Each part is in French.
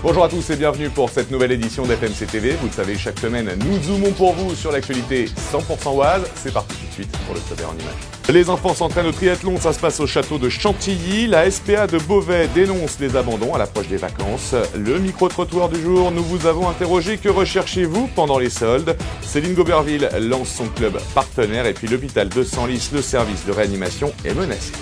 Bonjour à tous et bienvenue pour cette nouvelle édition d'FMC TV. Vous le savez, chaque semaine, nous zoomons pour vous sur l'actualité 100% Oise. C'est parti tout de suite pour le sommaire en images. Les enfants s'entraînent au triathlon, ça se passe au château de Chantilly. La SPA de Beauvais dénonce les abandons à l'approche des vacances. Le micro-trottoir du jour, nous vous avons interrogé. Que recherchez-vous pendant les soldes? Céline Goberville lance son club partenaire et puis l'hôpital de Senlis, le service de réanimation est menacé.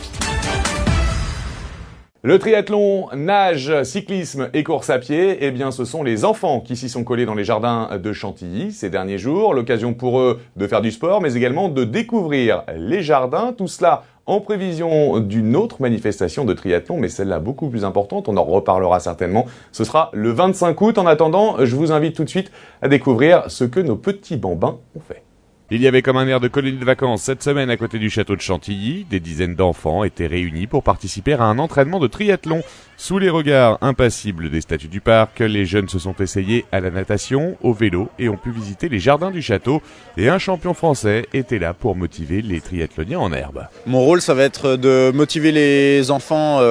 Le triathlon, nage, cyclisme et course à pied, eh bien ce sont les enfants qui s'y sont collés dans les jardins de Chantilly ces derniers jours. L'occasion pour eux de faire du sport, mais également de découvrir les jardins. Tout cela en prévision d'une autre manifestation de triathlon, mais celle-là beaucoup plus importante, on en reparlera certainement. Ce sera le 25 août. En attendant, je vous invite tout de suite à découvrir ce que nos petits bambins ont fait. Il y avait comme un air de colonie de vacances cette semaine à côté du château de Chantilly. Des dizaines d'enfants étaient réunis pour participer à un entraînement de triathlon. Sous les regards impassibles des statues du parc, les jeunes se sont essayés à la natation, au vélo et ont pu visiter les jardins du château. Et un champion français était là pour motiver les triathloniens en herbe. Mon rôle, ça va être de motiver les enfants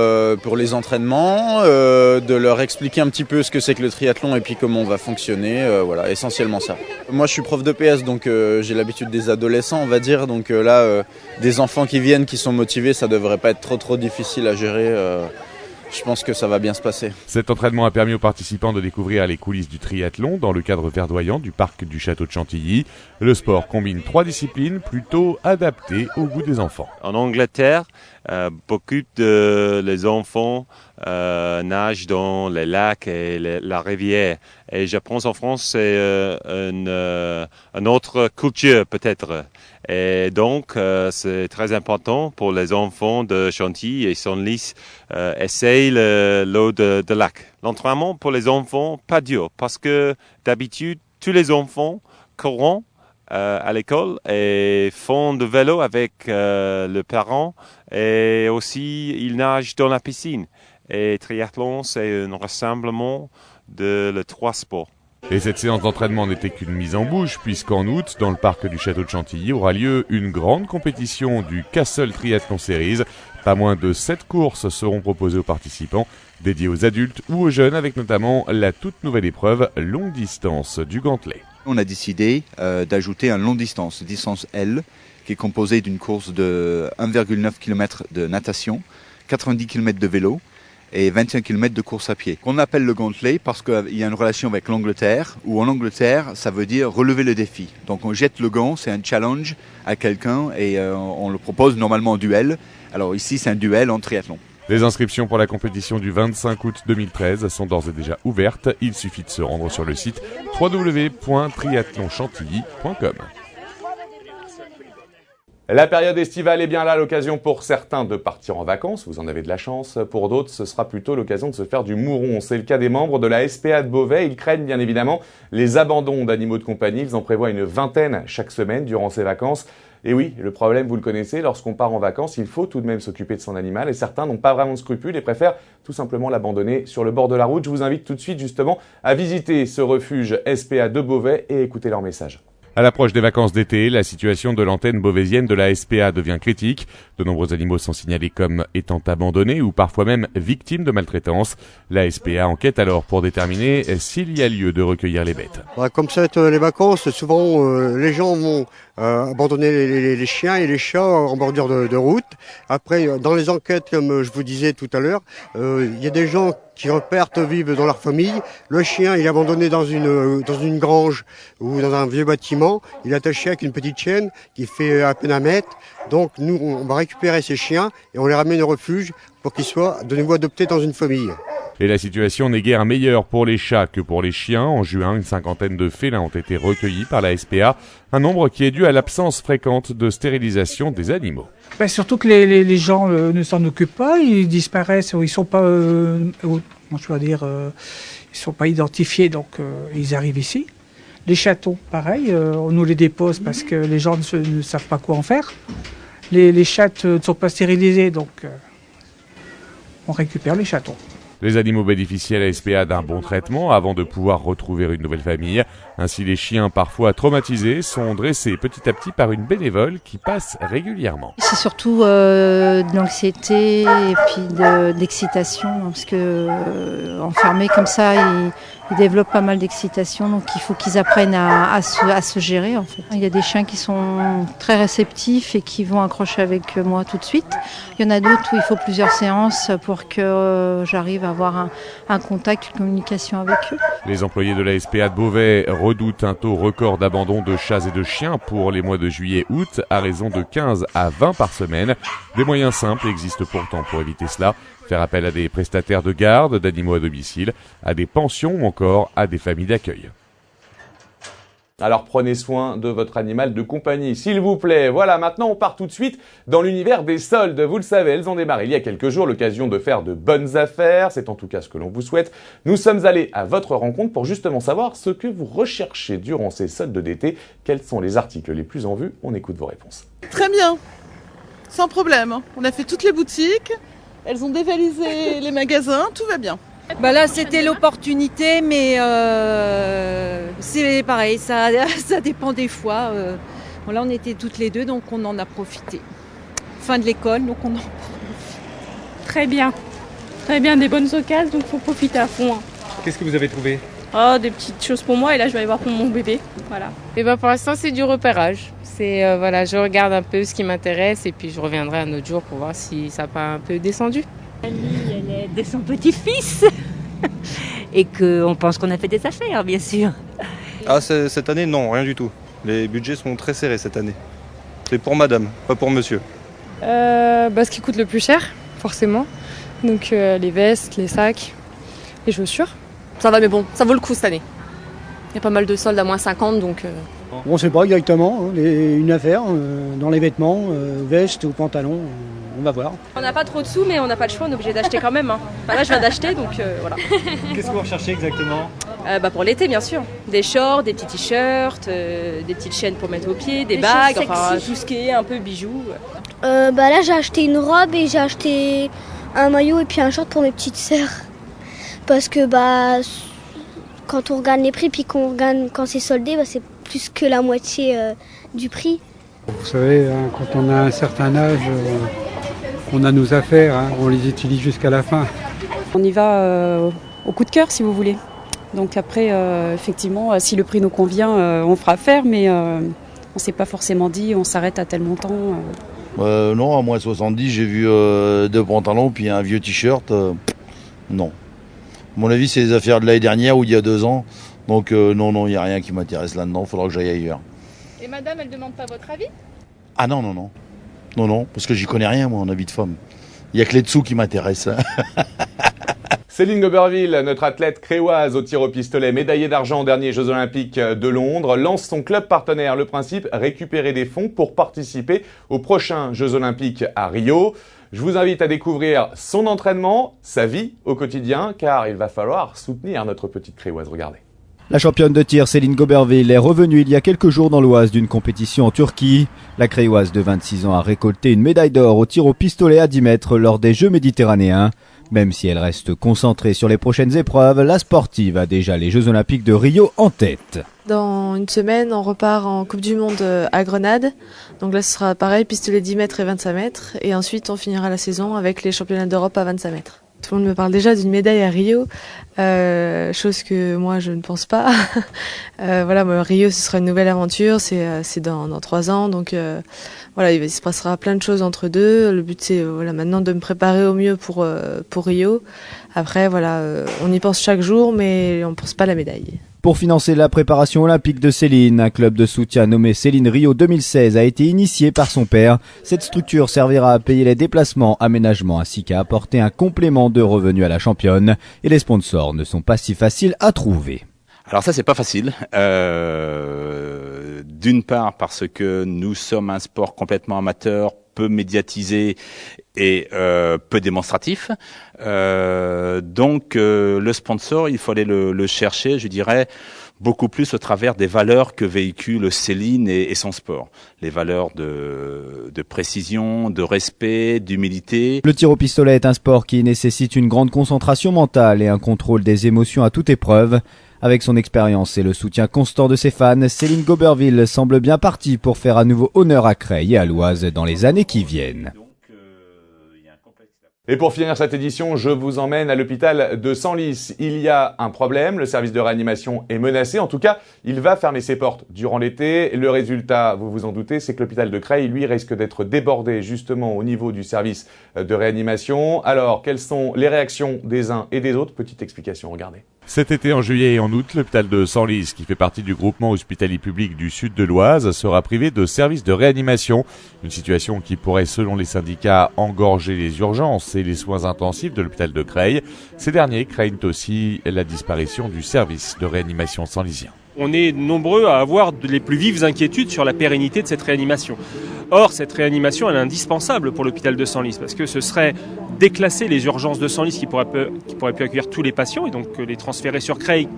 pour les entraînements, de leur expliquer un petit peu ce que c'est que le triathlon et puis comment on va fonctionner. Voilà, essentiellement ça. Moi, je suis prof de PS, donc j'ai l'habitude des adolescents, on va dire. Donc là, des enfants qui viennent, qui sont motivés, ça devrait pas être trop difficile à gérer. Je pense que ça va bien se passer. Cet entraînement a permis aux participants de découvrir les coulisses du triathlon dans le cadre verdoyant du parc du château de Chantilly. Le sport combine 3 disciplines plutôt adaptées au goût des enfants. En Angleterre, beaucoup de les enfants nagent dans les lacs et la rivière. Et je pense en France, c'est une autre culture peut-être. Et donc, c'est très important pour les enfants de Chantilly et Senlis essayer l'eau de lac. L'entraînement pour les enfants, pas dur, parce que d'habitude, tous les enfants courent à l'école et font de vélo avec le parent et aussi ils nagent dans la piscine. Et triathlon, c'est un rassemblement de les 3 sports. Et cette séance d'entraînement n'était qu'une mise en bouche, puisqu'en août, dans le parc du château de Chantilly, aura lieu une grande compétition du Castle Triathlon Series. Pas moins de 7 courses seront proposées aux participants, dédiées aux adultes ou aux jeunes, avec notamment la toute nouvelle épreuve longue distance du gantelet. On a décidé d'ajouter un long distance L, qui est composé d'une course de 1,9 km de natation, 90 km de vélo, et 21 km de course à pied. Qu'on appelle le gantelet parce qu'il y a une relation avec l'Angleterre, où en Angleterre, ça veut dire relever le défi. Donc on jette le gant, c'est un challenge à quelqu'un et on le propose normalement en duel. Alors ici, c'est un duel en triathlon. Les inscriptions pour la compétition du 25 août 2013 sont d'ores et déjà ouvertes. Il suffit de se rendre sur le site www.triathlonchantilly.com. La période estivale est bien là, l'occasion pour certains de partir en vacances, vous en avez de la chance. Pour d'autres, ce sera plutôt l'occasion de se faire du mouron. C'est le cas des membres de la SPA de Beauvais. Ils craignent bien évidemment les abandons d'animaux de compagnie. Ils en prévoient une vingtaine chaque semaine durant ces vacances. Et oui, le problème, vous le connaissez, lorsqu'on part en vacances, il faut tout de même s'occuper de son animal. Et certains n'ont pas vraiment de scrupules et préfèrent tout simplement l'abandonner sur le bord de la route. Je vous invite tout de suite justement à visiter ce refuge SPA de Beauvais et écouter leur message. À l'approche des vacances d'été, la situation de l'antenne beauvaisienne de la SPA devient critique. De nombreux animaux sont signalés comme étant abandonnés ou parfois même victimes de maltraitance. La SPA enquête alors pour déterminer s'il y a lieu de recueillir les bêtes. Comme ça, les vacances, souvent les gens vont abandonner les chiens et les chats en bordure de route. Après, dans les enquêtes, comme je vous disais tout à l'heure, il y a des gens qui repartent vivre dans leur famille. Le chien, il est abandonné dans une grange ou dans un vieux bâtiment. Il est attaché avec une petite chaîne qui fait à peine 1 mètre. Donc nous, on va récupérer ces chiens et on les ramène au refuge pour qu'ils soient de nouveau adoptés dans une famille. Et la situation n'est guère meilleure pour les chats que pour les chiens. En juin, une 50aine de félins ont été recueillis par la SPA, un nombre qui est dû à l'absence fréquente de stérilisation des animaux. Surtout que les gens ne s'en occupent pas, ils disparaissent, ils sont pas, ils sont pas identifiés, donc ils arrivent ici. Les chatons, pareil, on nous les dépose parce que les gens ne savent pas quoi en faire. Les chattes ne sont pas stérilisées, donc on récupère les chatons. Les animaux bénéficient à la SPA d'un bon traitement avant de pouvoir retrouver une nouvelle famille. Ainsi, les chiens parfois traumatisés sont dressés petit à petit par une bénévole qui passe régulièrement. C'est surtout de l'anxiété et puis d'excitation, parce que enfermés comme ça, ils développent pas mal d'excitation, donc il faut qu'ils apprennent à se gérer en fait. Il y a des chiens qui sont très réceptifs et qui vont accrocher avec moi tout de suite. Il y en a d'autres où il faut plusieurs séances pour que j'arrive à avoir un contact, une communication avec eux. Les employés de la SPA de Beauvais redoutent un taux record d'abandon de chats et de chiens pour les mois de juillet-août, à raison de 15 à 20 par semaine. Des moyens simples existent pourtant pour éviter cela. Faire appel à des prestataires de garde d'animaux à domicile, à des pensions ou encore à des familles d'accueil. Alors prenez soin de votre animal de compagnie, s'il vous plaît. Voilà, maintenant on part tout de suite dans l'univers des soldes. Vous le savez, elles ont démarré il y a quelques jours, l'occasion de faire de bonnes affaires. C'est en tout cas ce que l'on vous souhaite. Nous sommes allés à votre rencontre pour justement savoir ce que vous recherchez durant ces soldes d'été. Quels sont les articles les plus en vue? On écoute vos réponses. Très bien, sans problème. On a fait toutes les boutiques, elles ont dévalisé les magasins, tout va bien. Bah là c'était l'opportunité, mais c'est pareil, ça dépend des fois. Bon, là on était toutes les deux, donc on en a profité. Fin de l'école, donc on en profite. Très bien, des bonnes occasions, donc faut profiter à fond. Qu'est-ce que vous avez trouvé? Des petites choses pour moi, et là je vais aller voir pour mon bébé. Voilà. Et pour l'instant c'est du repérage. Je regarde un peu ce qui m'intéresse et puis je reviendrai un autre jour pour voir si ça n'a pas un peu descendu. Elle est de son petit-fils et qu'on pense qu'on a fait des affaires, bien sûr. Cette année, non, rien du tout. Les budgets sont très serrés cette année. C'est pour madame, pas pour monsieur. Ce qui coûte le plus cher, forcément. Donc les vestes, les sacs, les chaussures. Ça va, mais bon, ça vaut le coup cette année. Il y a pas mal de soldes à moins 50, donc... On ne sait pas exactement, une affaire dans les vêtements, vestes ou pantalons, on va voir. On n'a pas trop de sous, mais on n'a pas le choix, on est obligé d'acheter quand même. Là, je viens d'acheter, donc voilà. Qu'est-ce que vous recherchez exactement? Pour l'été, bien sûr. Des shorts, des petits t-shirts, des petites chaînes pour mettre aux pieds, des bagues, tout ce qui est un peu bijoux. Là, j'ai acheté une robe et j'ai acheté un maillot et puis un short pour mes petites sœurs. Parce que quand on regarde les prix puis qu'on regarde quand c'est soldé, c'est plus que la moitié du prix. Vous savez, quand on a un certain âge, on a nos affaires, on les utilise jusqu'à la fin. On y va au coup de cœur si vous voulez. Donc après, effectivement, si le prix nous convient, on fera affaire, mais on ne s'est pas forcément dit on s'arrête à tel montant. Non, à moins 70, j'ai vu 2 pantalons puis un vieux t-shirt. Non. À mon avis, c'est les affaires de l'année dernière ou d'il y a 2 ans. Donc non, il n'y a rien qui m'intéresse là-dedans, il faudra que j'aille ailleurs. Et madame, elle ne demande pas votre avis? Ah non, parce que j'y connais rien moi en habit de femme. Il n'y a que les dessous qui m'intéressent. Céline Goberville, notre athlète créoise au tir au pistolet, médaillée d'argent aux derniers Jeux Olympiques de Londres, lance son club partenaire. Le principe, récupérer des fonds pour participer aux prochains Jeux Olympiques à Rio. Je vous invite à découvrir son entraînement, sa vie au quotidien, car il va falloir soutenir notre petite créoise. Regardez. La championne de tir Céline Goberville est revenue il y a quelques jours dans l'Oise d'une compétition en Turquie. La créoise de 26 ans a récolté une médaille d'or au tir au pistolet à 10 mètres lors des Jeux méditerranéens. Même si elle reste concentrée sur les prochaines épreuves, la sportive a déjà les Jeux Olympiques de Rio en tête. Dans une semaine, on repart en Coupe du Monde à Grenade. Donc là, ce sera pareil, pistolet 10 mètres et 25 mètres. Et ensuite, on finira la saison avec les championnats d'Europe à 25 mètres. Tout le monde me parle déjà d'une médaille à Rio, chose que moi je ne pense pas. Rio ce sera une nouvelle aventure, c'est dans 3 ans, donc il se passera plein de choses entre deux. Le but c'est maintenant de me préparer au mieux pour Rio. Après on y pense chaque jour, mais on ne pense pas à la médaille. Pour financer la préparation olympique de Céline, un club de soutien nommé Céline Rio 2016 a été initié par son père. Cette structure servira à payer les déplacements, aménagements ainsi qu'à apporter un complément de revenus à la championne. Et les sponsors ne sont pas si faciles à trouver. Alors ça, c'est pas facile. D'une part parce que nous sommes un sport complètement amateur, peu médiatisé et peu démonstratif. Donc le sponsor, il faut aller le chercher, je dirais, beaucoup plus au travers des valeurs que véhicule Céline et son sport. Les valeurs de précision, de respect, d'humilité. Le tir au pistolet est un sport qui nécessite une grande concentration mentale et un contrôle des émotions à toute épreuve. Avec son expérience et le soutien constant de ses fans, Céline Goberville semble bien partie pour faire à nouveau honneur à Creil et à l'Oise dans les années qui viennent. Et pour finir cette édition, je vous emmène à l'hôpital de Senlis. Il y a un problème, le service de réanimation est menacé. En tout cas, il va fermer ses portes durant l'été. Le résultat, vous vous en doutez, c'est que l'hôpital de Creil, lui, risque d'être débordé justement au niveau du service de réanimation. Alors, quelles sont les réactions des uns et des autres? Petite explication, regardez. Cet été, en juillet et en août, l'hôpital de Senlis, qui fait partie du groupement hospitalier public du sud de l'Oise, sera privé de services de réanimation. Une situation qui pourrait, selon les syndicats, engorger les urgences et les soins intensifs de l'hôpital de Creil. Ces derniers craignent aussi la disparition du service de réanimation senlisien. On est nombreux à avoir les plus vives inquiétudes sur la pérennité de cette réanimation. Or, cette réanimation, elle est indispensable pour l'hôpital de Senlis, parce que ce serait déclasser les urgences de Senlis qui pourraient plus accueillir tous les patients, et donc les transférer sur Creil,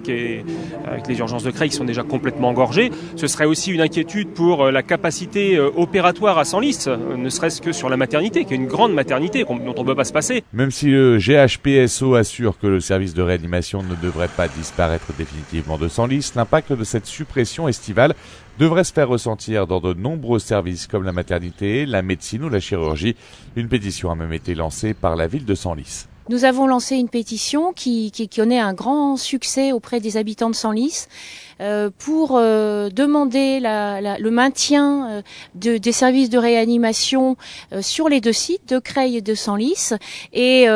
avec les urgences de Creil qui sont déjà complètement engorgées. Ce serait aussi une inquiétude pour la capacité opératoire à Senlis, ne serait-ce que sur la maternité, qui est une grande maternité dont on ne peut pas se passer. Même si le GHPSO assure que le service de réanimation ne devrait pas disparaître définitivement de Senlis, l'impact de cette suppression estivale devrait se faire ressentir dans de nombreux services comme la maternité, la médecine ou la chirurgie. Une pétition a même été lancée par la ville de Senlis. Nous avons lancé une pétition qui connaît un grand succès auprès des habitants de Senlis pour demander le maintien des services de réanimation sur les deux sites de Creil et de Senlis et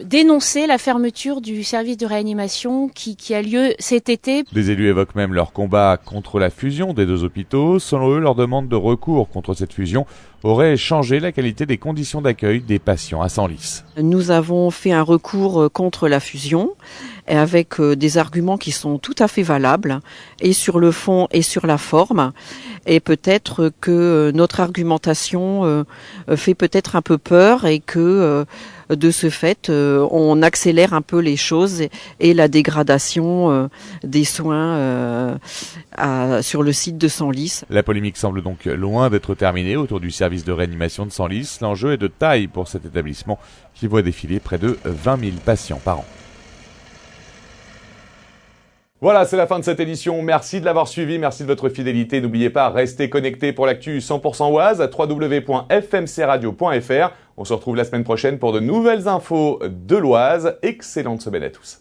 dénoncer la fermeture du service de réanimation qui a lieu cet été. Les élus évoquent même leur combat contre la fusion des deux hôpitaux. Selon eux, leur demande de recours contre cette fusion aurait changé la qualité des conditions d'accueil des patients à Senlis. Nous avons fait un recours contre la fusion avec des arguments qui sont tout à fait valables et sur le fond et sur la forme. Et peut-être que notre argumentation fait peut-être un peu peur et que de ce fait, on accélère un peu les choses et la dégradation des soins sur le site de Senlis. La polémique semble donc loin d'être terminée autour du service de réanimation de Senlis. L'enjeu est de taille pour cet établissement qui voit défiler près de 20 000 patients par an. Voilà, c'est la fin de cette édition. Merci de l'avoir suivi, merci de votre fidélité. N'oubliez pas, restez connectés pour l'actu 100% Oise à www.fmcradio.fr. On se retrouve la semaine prochaine pour de nouvelles infos de l'Oise. Excellente semaine à tous.